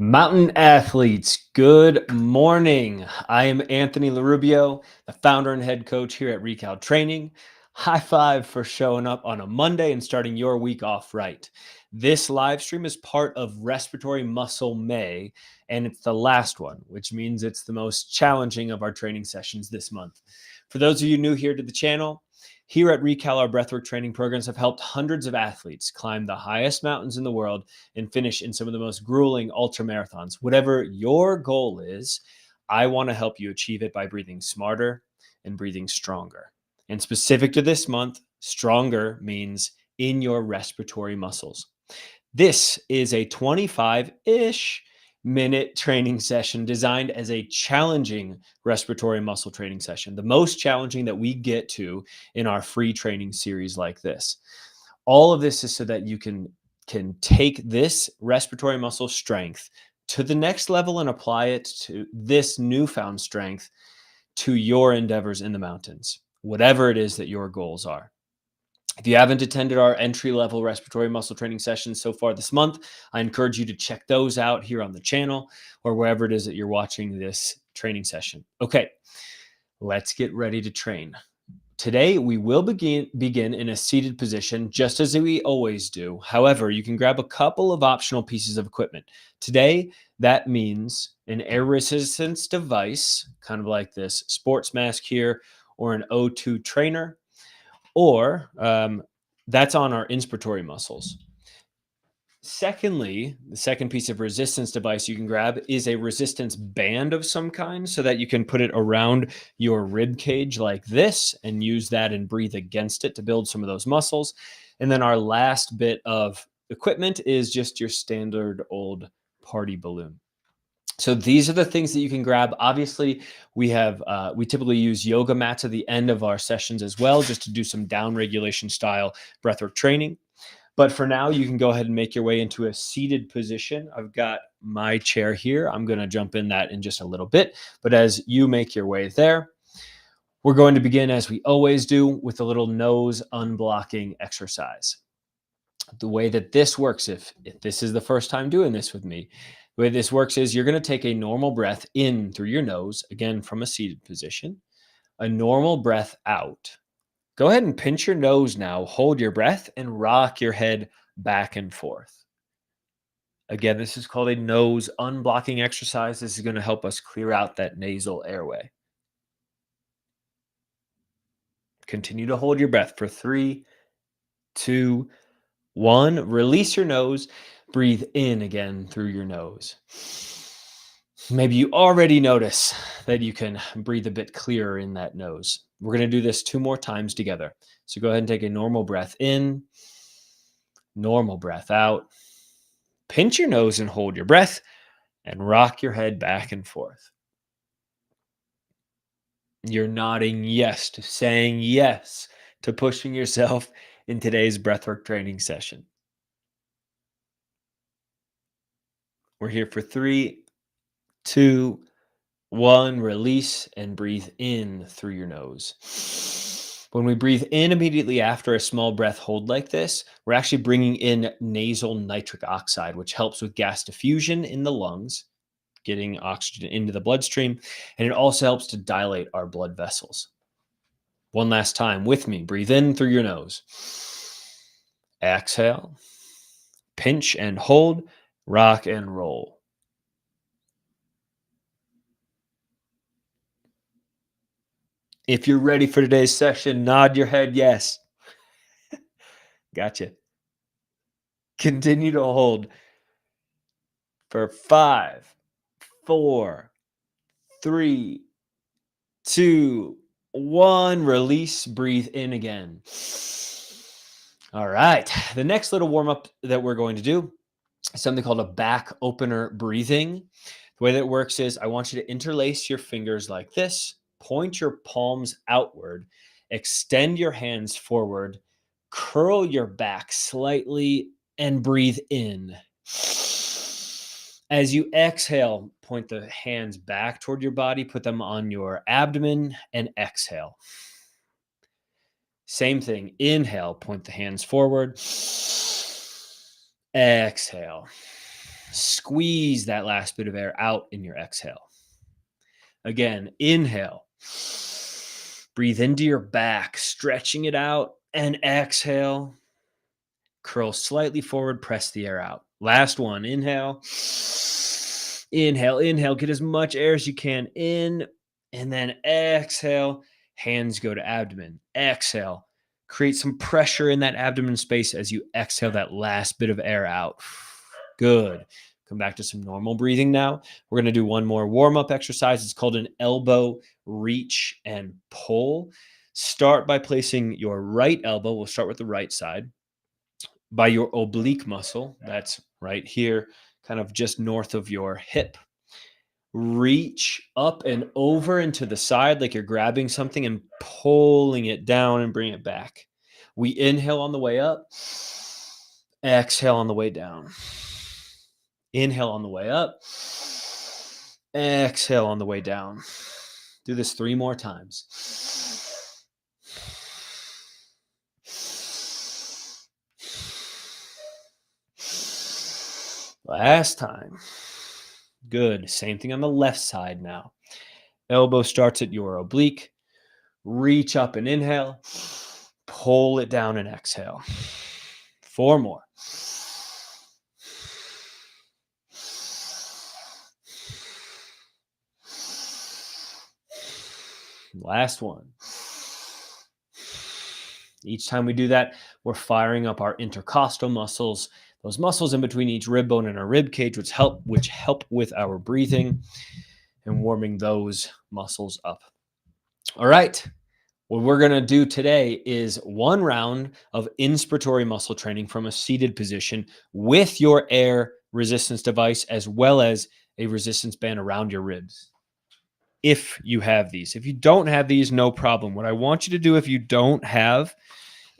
Mountain athletes, good morning. I am Anthony LaRubio, the founder and head coach here at Recal Training. High five for showing up on a Monday and starting your week off right. This live stream is part of Respiratory Muscle May, and it's the last one, which means it's the most challenging of our training sessions this month. For those of you new here to the channel, here at Recal, our breathwork training programs have helped hundreds of athletes climb the highest mountains in the world and finish in some of the most grueling ultra marathons. Whatever your goal is, I want to help you achieve it by breathing smarter and breathing stronger. And specific to this month, stronger means in your respiratory muscles. This is a 25-ish minute training session designed as a challenging respiratory muscle training session, the most challenging that we get to in our free training series like this. All of this is so that you can take this respiratory muscle strength to the next level and apply it to this newfound strength to your endeavors in the mountains, whatever it is that your goals are. If you haven't attended our entry-level respiratory muscle training sessions so far this month, I encourage you to check those out here on the channel or wherever it is that you're watching this training session. Okay, let's get ready to train. Today, we will begin in a seated position, just as we always do. However, you can grab a couple of optional pieces of equipment. Today, that means an air resistance device, kind of like this sports mask here, or an O2 trainer, or that's on our inspiratory muscles. Secondly, the second piece of resistance device you can grab is a resistance band of some kind so that you can put it around your rib cage like this and use that and breathe against it to build some of those muscles. And then our last bit of equipment is just your standard old party balloon. So these are the things that you can grab. Obviously, we typically use yoga mats at the end of our sessions as well, just to do some down regulation style breathwork training. But for now, you can go ahead and make your way into a seated position. I've got my chair here. I'm going to jump in that in just a little bit. But as you make your way there, we're going to begin, as we always do, with a little nose unblocking exercise. The way that this works, if this is the first time doing this with me, the way this works is you're going to take a normal breath in through your nose, again, from a seated position, a normal breath out. Go ahead and pinch your nose now, hold your breath, and rock your head back and forth. Again, this is called a nose unblocking exercise. This is going to help us clear out that nasal airway. Continue to hold your breath for 3, 2, 1. Release your nose. Breathe in again through your nose. Maybe you already notice that you can breathe a bit clearer in that nose. We're going to do this 2 more times together. So go ahead and take a normal breath in, normal breath out. Pinch your nose and hold your breath and rock your head back and forth. You're nodding yes to saying yes to pushing yourself in today's breathwork training session. We're here for 3, 2, 1. Release and breathe in through your nose. When we breathe in immediately after a small breath hold like this, we're actually bringing in nasal nitric oxide, which helps with gas diffusion in the lungs, getting oxygen into the bloodstream, and it also helps to dilate our blood vessels. One last time with me. Breathe in through your nose. Exhale. Pinch and hold. Rock and roll. If you're ready for today's session, nod your head yes. Gotcha. Continue to hold for 5, 4, 3, 2, 1. Release, breathe in again. All right. The next little warm up that we're going to do is something called a back opener breathing. The way that it works is I want you to interlace your fingers like this, point your palms outward, extend your hands forward, curl your back slightly, and breathe in. As you exhale, point the hands back toward your body, put them on your abdomen, and exhale. Same thing. Inhale, point the hands forward. Exhale. Squeeze that last bit of air out in your exhale. Again, inhale. Breathe into your back, stretching it out, and exhale. Curl slightly forward, press the air out. Last one, inhale. Inhale, inhale. Get as much air as you can in, and then exhale. Hands go to abdomen. Exhale. Create some pressure in that abdomen space as you exhale that last bit of air out. Good. Come back to some normal breathing now. We're going to do one more warm-up exercise. It's called an elbow reach and pull. Start by placing your right elbow. We'll start with the right side by your oblique muscle. That's right here, kind of just north of your hip. Reach up and over into the side like you're grabbing something and pulling it down and bring it back. We inhale on the way up, exhale on the way down. Inhale on the way up, exhale on the way down. Do this 3 more times. Last time. Good. Same thing on the left side now. Elbow starts at your oblique. Reach up and inhale. Pull it down and exhale. 4 more. Last one. Each time we do that, we're firing up our intercostal muscles, those muscles in between each rib bone and our rib cage, which help with our breathing and warming those muscles up. All right. What we're going to do today is 1 round of inspiratory muscle training from a seated position with your air resistance device, as well as a resistance band around your ribs. If you have these. If you don't have these, no problem. What I want you to do if you don't have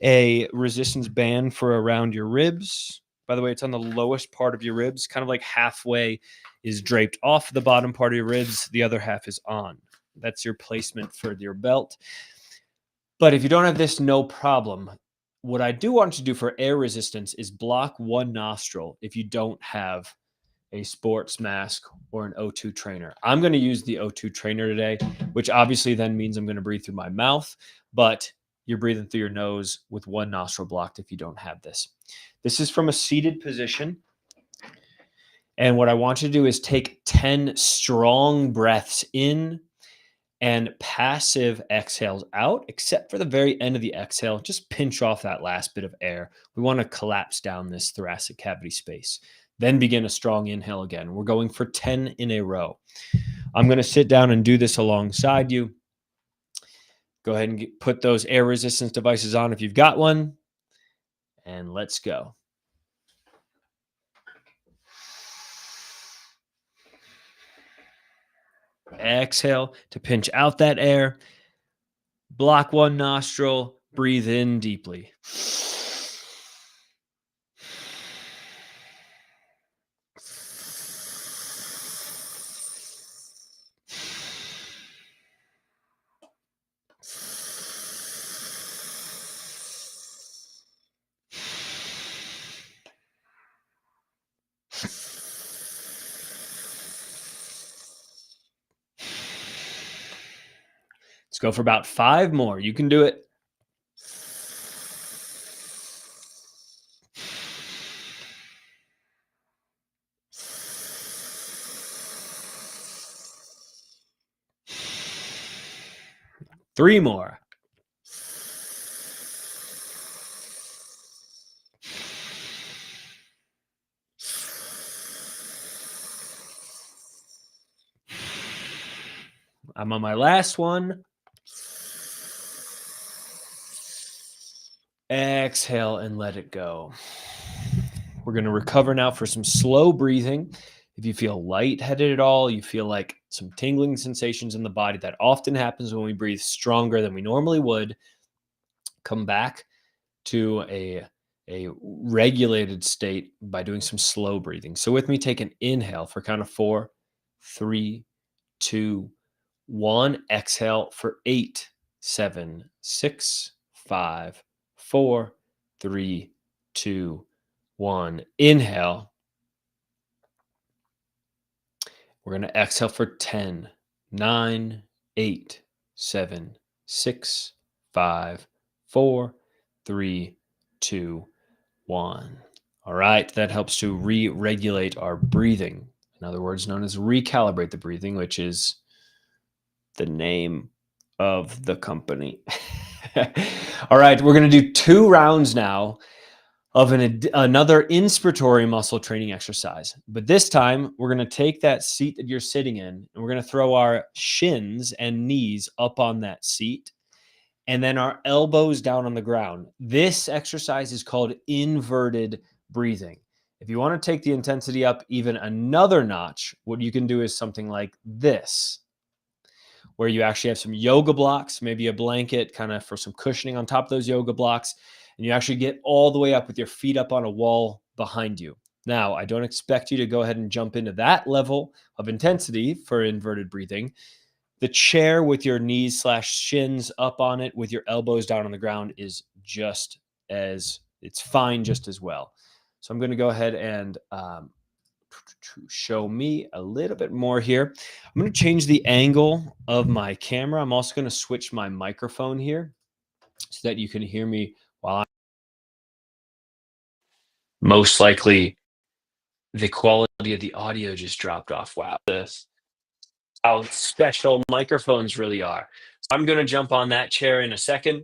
a resistance band for around your ribs, by the way, it's on the lowest part of your ribs, kind of like halfway is draped off the bottom part of your ribs. The other half is on. That's your placement for your belt. But if you don't have this, no problem. What I do want you to do for air resistance is block 1 nostril if you don't have a sports mask or an O2 trainer. I'm going to use the O2 trainer today, which obviously then means I'm going to breathe through my mouth, but you're breathing through your nose with 1 nostril blocked if you don't have this. This is from a seated position. And what I want you to do is take 10 strong breaths in and passive exhales out, except for the very end of the exhale. Just pinch off that last bit of air. We want to collapse down this thoracic cavity space. Then begin a strong inhale again. We're going for 10 in a row. I'm going to sit down and do this alongside you. Go ahead and put those air resistance devices on if you've got one. And let's go. Exhale to pinch out that air. Block 1 nostril. Breathe in deeply. Let's go for about 5 more. You can do it. Three more. I'm on my last one. Exhale and let it go. We're going to recover now for some slow breathing. If you feel lightheaded at all, you feel like some tingling sensations in the body, that often happens when we breathe stronger than we normally would, come back to a regulated state by doing some slow breathing. So with me, take an inhale for count of 4, 3, 2, 1. Exhale for 8, 7, 6, 5, 4, 3, 2, 1. Inhale. We're going to exhale for 10, 9, 8, 7, 6, 5, 4, 3, 2, 1. All right, that helps to re regulate our breathing. In other words, known as recalibrate the breathing, which is the name of the company. All right, we're going to do 2 rounds now of another inspiratory muscle training exercise. But this time, we're going to take that seat that you're sitting in, and we're going to throw our shins and knees up on that seat, and then our elbows down on the ground. This exercise is called inverted breathing. If you want to take the intensity up even another notch, what you can do is something like this, where you actually have some yoga blocks, maybe a blanket kind of for some cushioning on top of those yoga blocks, and you actually get all the way up with your feet up on a wall behind you. Now, I don't expect you to go ahead and jump into that level of intensity for inverted breathing. The chair with your knees slash shins up on it with your elbows down on the ground is it's fine just as well. So I'm going to go ahead and to show me a little bit more here. I'm going to change the angle of my camera. I'm also going to switch my microphone here so that you can hear me while I'm most likely the quality of the audio just dropped off. Wow, this how special microphones really are. I'm going to jump on that chair in a second,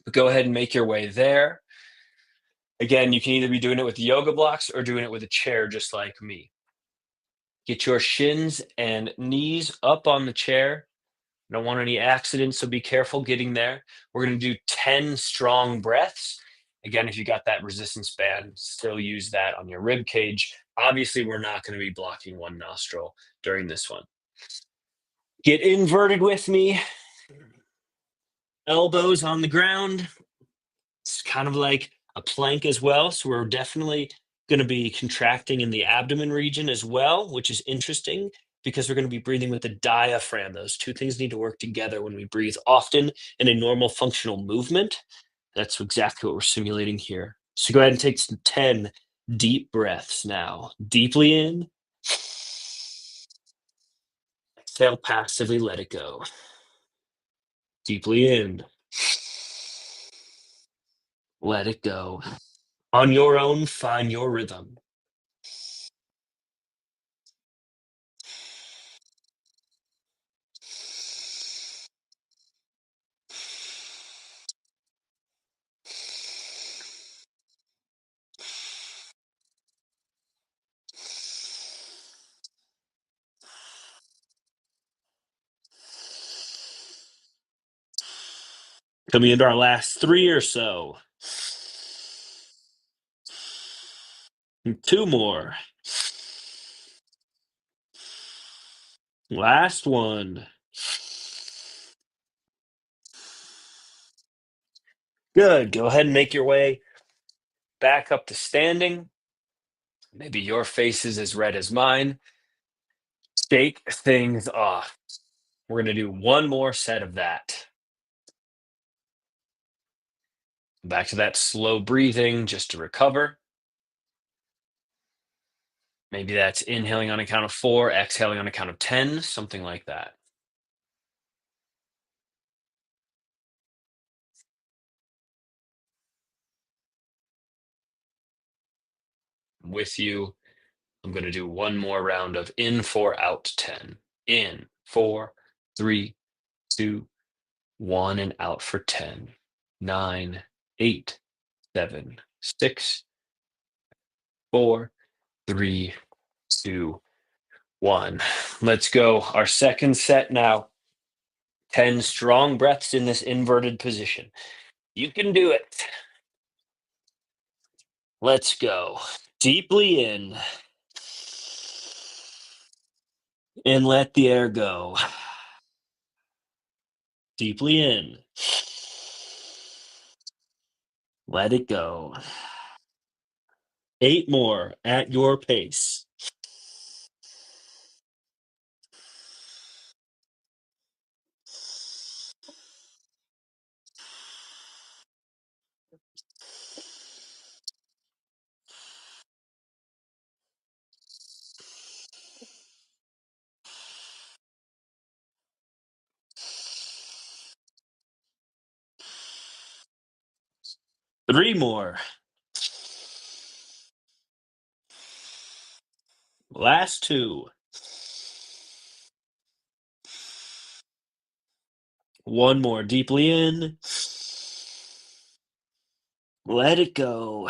but go ahead and make your way there. Again, you can either be doing it with yoga blocks or doing it with a chair, just like me. Get your shins and knees up on the chair. Don't want any accidents, so be careful getting there. We're going to do 10 strong breaths. Again, if you got that resistance band, still use that on your rib cage. Obviously, we're not going to be blocking one nostril during this one. Get inverted with me. Elbows on the ground. It's kind of like a plank as well. So we're definitely going to be contracting in the abdomen region as well, which is interesting because we're going to be breathing with the diaphragm. Those two things need to work together when we breathe often in a normal functional movement. That's exactly what we're simulating here. So go ahead and take some 10 deep breaths now. Deeply in. Exhale passively, let it go. Deeply in. Let it go. On your own, find your rhythm. Coming into our last 3 or so. 2 more. Last one. Good. Go ahead and make your way back up to standing. Maybe your face is as red as mine. Shake things off. We're going to do one more set of that. Back to that slow breathing just to recover. Maybe that's inhaling on a count of 4, exhaling on a count of 10, something like that. With you, I'm going to do one more round of in 4, out 10. In 4, 3, 2, 1, and out for 10, 9, 8, 7, 6, 4, 3, 2, 1. Let's go. Our second set now. 10 strong breaths in this inverted position. You can do it. Let's go. Deeply in and let the air go. Deeply in. Let it go. 8 more at your pace. Three more. Last two. One more deeply in. Let it go.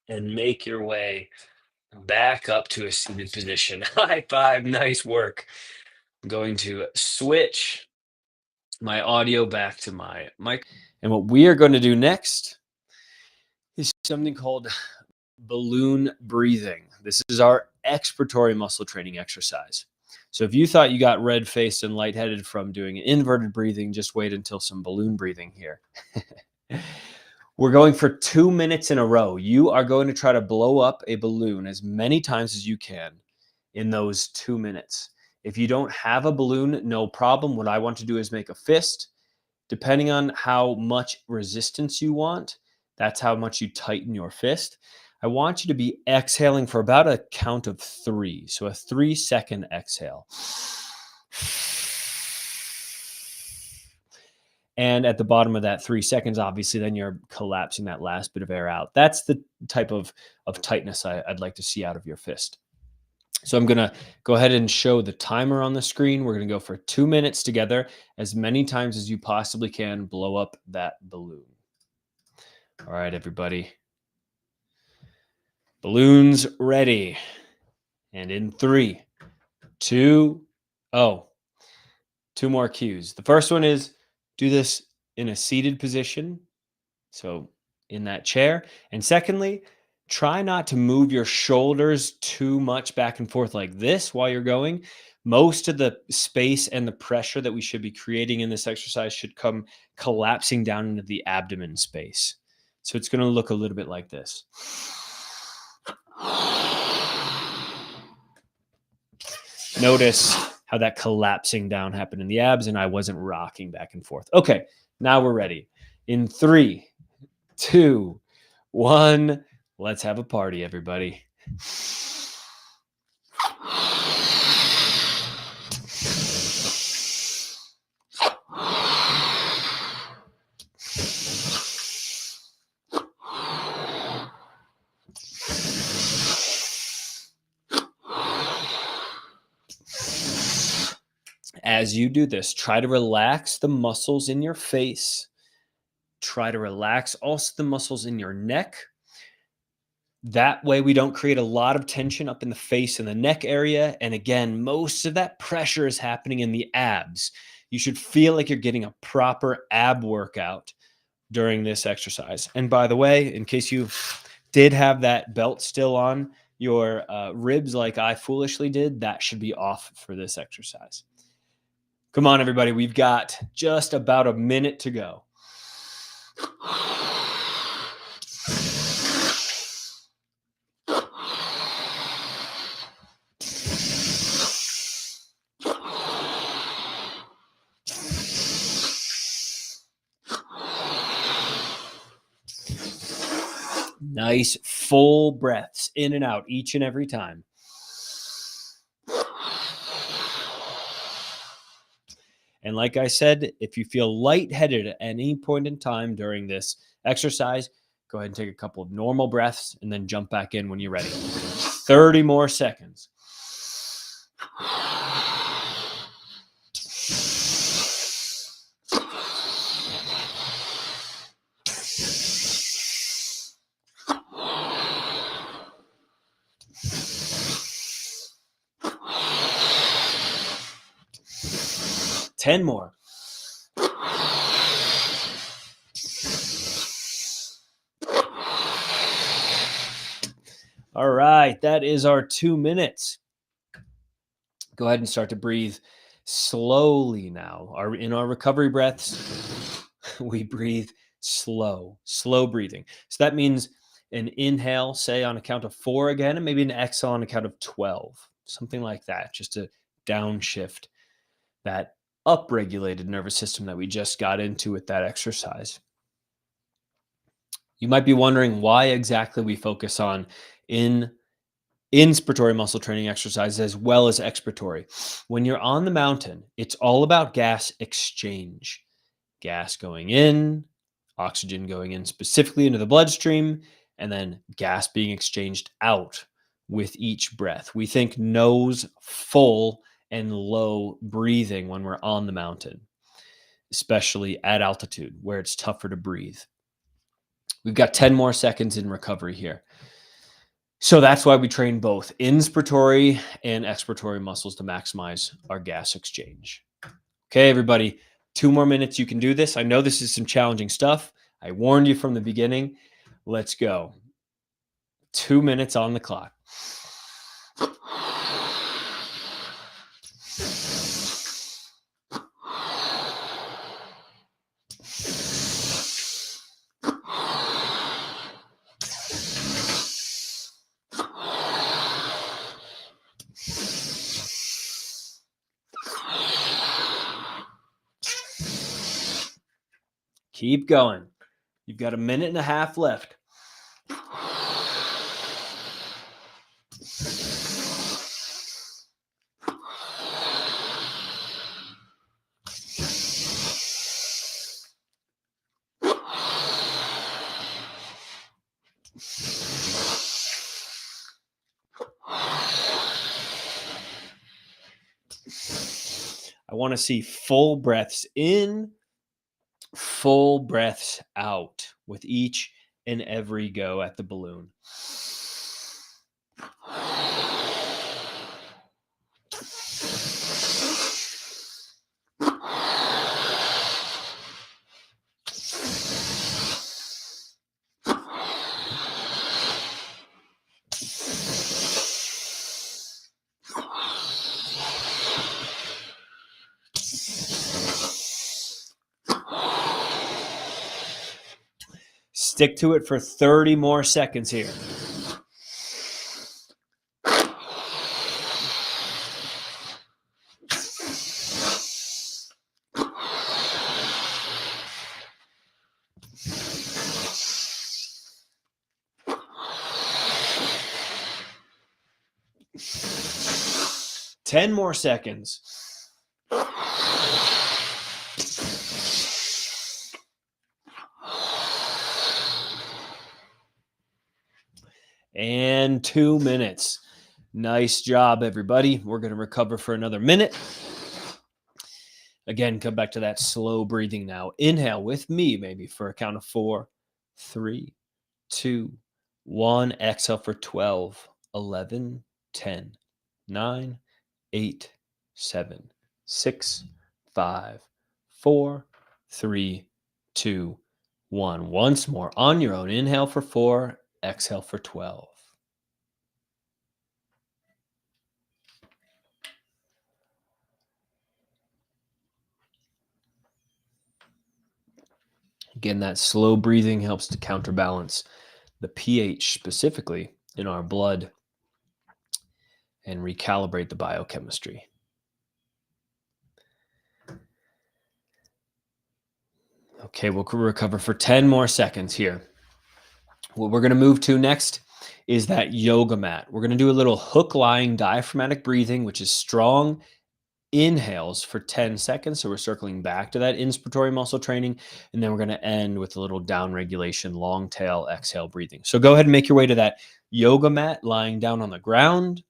And make your way back up to a seated position. High five. Nice work. I'm going to switch my audio back to my mic. And what we are going to do next is something called balloon breathing. This is our expiratory muscle training exercise. So if you thought you got red-faced and lightheaded from doing inverted breathing, just wait until some balloon breathing here. We're going for 2 minutes in a row. You are going to try to blow up a balloon as many times as you can in those 2 minutes. If you don't have a balloon, no problem. What I want to do is make a fist. Depending on how much resistance you want, that's how much you tighten your fist. I want you to be exhaling for about a count of 3. So a 3-second exhale. And at the bottom of that 3 seconds, obviously, then you're collapsing that last bit of air out. That's the type of tightness I'd like to see out of your fist. So I'm going to go ahead and show the timer on the screen. We're going to go for 2 minutes together, as many times as you possibly can. Blow up that balloon. All right, everybody. Balloons ready. And in 3, 2, oh, 2 more cues. The first one is do this in a seated position. So in that chair. And secondly, try not to move your shoulders too much back and forth like this while you're going. Most of the space and the pressure that we should be creating in this exercise should come collapsing down into the abdomen space. So it's going to look a little bit like this. Notice how that collapsing down happened in the abs and I wasn't rocking back and forth. Okay, now we're ready. In 3, 2, 1, let's have a party, everybody. As you do this, try to relax the muscles in your face. Try to relax also the muscles in your neck. That way we don't create a lot of tension up in the face and the neck area. And again, most of that pressure is happening in the abs. You should feel like you're getting a proper ab workout during this exercise. And by the way, in case you did have that belt still on your ribs like I foolishly did, that should be off for this exercise. Come on, everybody. We've got just about a minute to go. Nice full breaths in and out each and every time. And like I said, if you feel lightheaded at any point in time during this exercise, go ahead and take a couple of normal breaths and then jump back in when you're ready. 30 more seconds. Ten more. All right, that is our 2 minutes. Go ahead and start to breathe slowly now. In our recovery breaths, we breathe slow breathing. So that means an inhale, say on a count of 4 again, and maybe an exhale on a count of 12, something like that, just to downshift that upregulated nervous system that we just got into with that exercise. You might be wondering why exactly we focus on inspiratory muscle training exercises as well as expiratory. When you're on the mountain, it's all about gas exchange. gas going in, oxygen going in specifically into the bloodstream, and then gas being exchanged out with each breath. We think nose full and low breathing when we're on the mountain, especially at altitude where it's tougher to breathe. We've got 10 more seconds in recovery here. So that's why we train both inspiratory and expiratory muscles to maximize our gas exchange. Okay, everybody, 2 more minutes. You can do this. I know this is some challenging stuff. I warned you from the beginning. Let's go. 2 minutes on the clock. Keep going. You've got 1.5 minutes left. I want to see full breaths in, full breaths out with each and every go at the balloon. Stick to it for 30 more seconds here. Ten more seconds. And 2 minutes. Nice job, everybody. We're going to recover for another minute. Again, come back to that slow breathing now. Inhale with me, maybe for a count of 4, 3, 2, 1. Exhale for 12, 11, 10, 9, 8, 7, 6, 5, 4, 3, 2, 1. Once more on your own. Inhale for 4, exhale for 12. Again, that slow breathing helps to counterbalance the pH specifically in our blood and recalibrate the biochemistry. Okay, we'll recover for 10 more seconds here. What we're going to move to next is that yoga mat. We're going to do a little hook lying diaphragmatic breathing, which is strong inhales for 10 seconds. So we're circling back to that inspiratory muscle training. And then we're going to end with a little down regulation, long tail exhale breathing. So go ahead and make your way to that yoga mat lying down on the ground.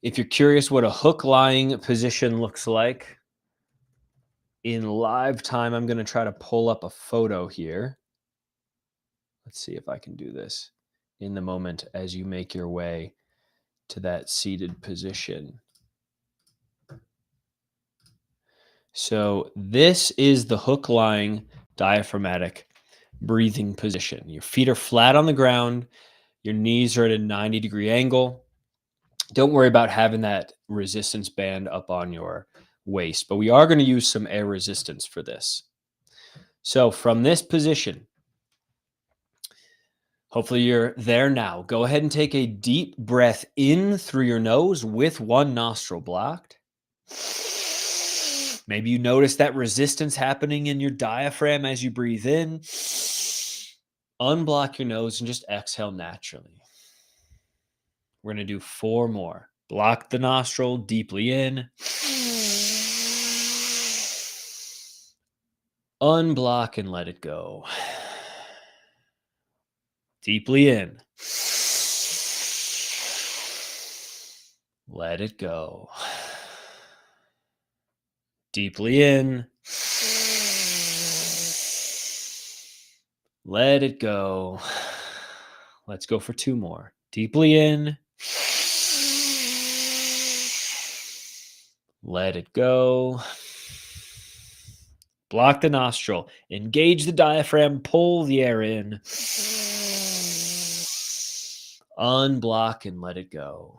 If you're curious what a hook lying position looks like in live time, I'm going to try to pull up a photo here. Let's see if I can do this in the moment as you make your way to that seated position. So this is the hook lying diaphragmatic breathing position. Your feet are flat on the ground. Your knees are at a 90-degree angle. Don't worry about having that resistance band up on your waist, but we are going to use some air resistance for this. So from this position, hopefully you're there now. Go ahead and take a deep breath in through your nose with one nostril blocked. Maybe you notice that resistance happening in your diaphragm as you breathe in. Unblock your nose and just exhale naturally. We're going to do 4 more. Block the nostril deeply in. Unblock and let it go. Deeply in. Let it go. Deeply in. Let it go. Let's go for 2 more. Deeply in. Let it go. Block the nostril. Engage the diaphragm. Pull the air in. Unblock and let it go.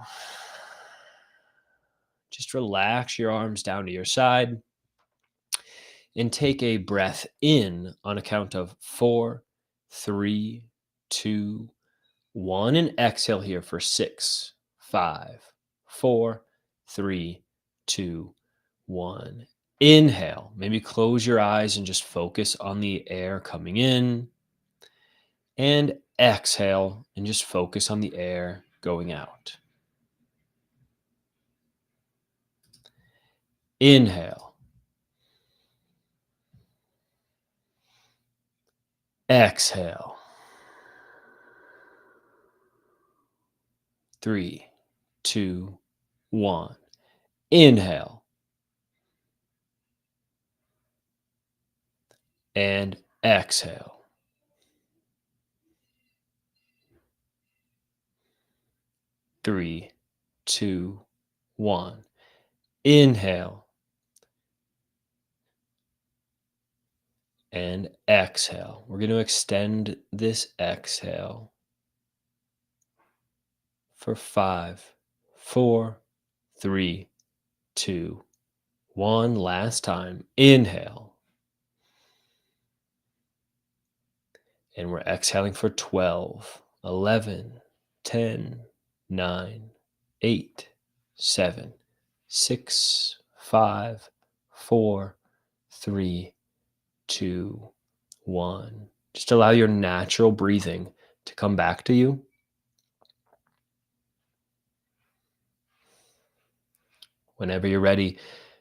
Just relax your arms down to your side and take a breath in on a count of 4, 3, 2, 1. And exhale here for 6, 5, 4, 3, 2, 1. Inhale. Maybe close your eyes and just focus on the air coming in. And exhale and just focus on the air going out. Inhale. Exhale. 3, 2, 1. Inhale. And exhale. 3, 2, 1. Inhale. And exhale. We're going to extend this exhale for 5, 4, 3, 2, 1. Last time. Inhale. And we're exhaling for 12, 11, 10, 9, 8, 7, 6, 5, 4, 3, 2, 1. Just allow your natural breathing to come back to you. Whenever you're ready,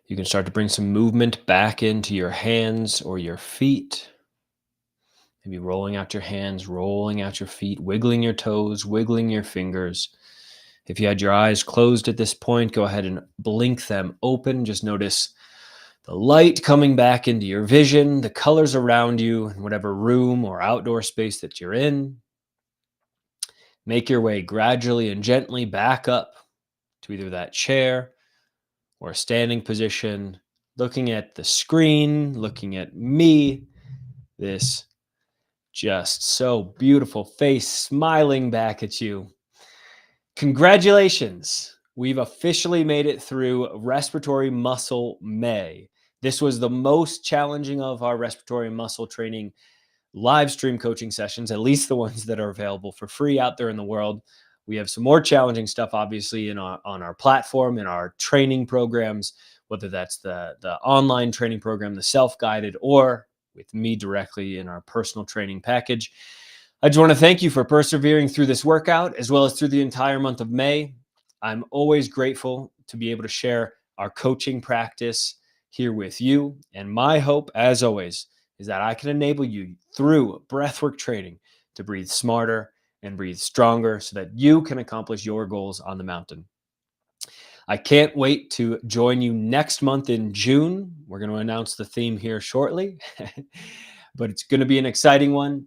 you can start to bring some movement back into your hands or your feet. Maybe rolling out your hands, rolling out your feet, wiggling your toes, wiggling your fingers. If you had your eyes closed at this point, go ahead and blink them open. Just notice the light coming back into your vision, the colors around you, in whatever room or outdoor space that you're in. Make your way gradually and gently back up to either that chair or a standing position, looking at the screen, looking at me, this just so beautiful face smiling back at you. Congratulations. We've officially made it through Respiratory Muscle May. This was the most challenging of our respiratory muscle training live stream coaching sessions, at least the ones that are available for free out there in the world. We have some more challenging stuff, obviously, on our platform, in our training programs, whether that's the online training program, the self-guided, or with me directly in our personal training package. I just want to thank you for persevering through this workout, as well as through the entire month of May. I'm always grateful to be able to share our coaching practice here with you. And my hope, as always, is that I can enable you through breathwork training to breathe smarter and breathe stronger so that you can accomplish your goals on the mountain. I can't wait to join you next month in June. We're going to announce the theme here shortly, but it's going to be an exciting one.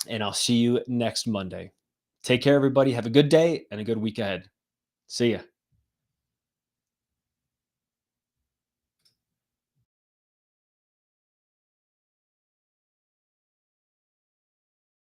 And I'll see you next Monday. Take care, everybody. Have a good day and a good week ahead. See ya.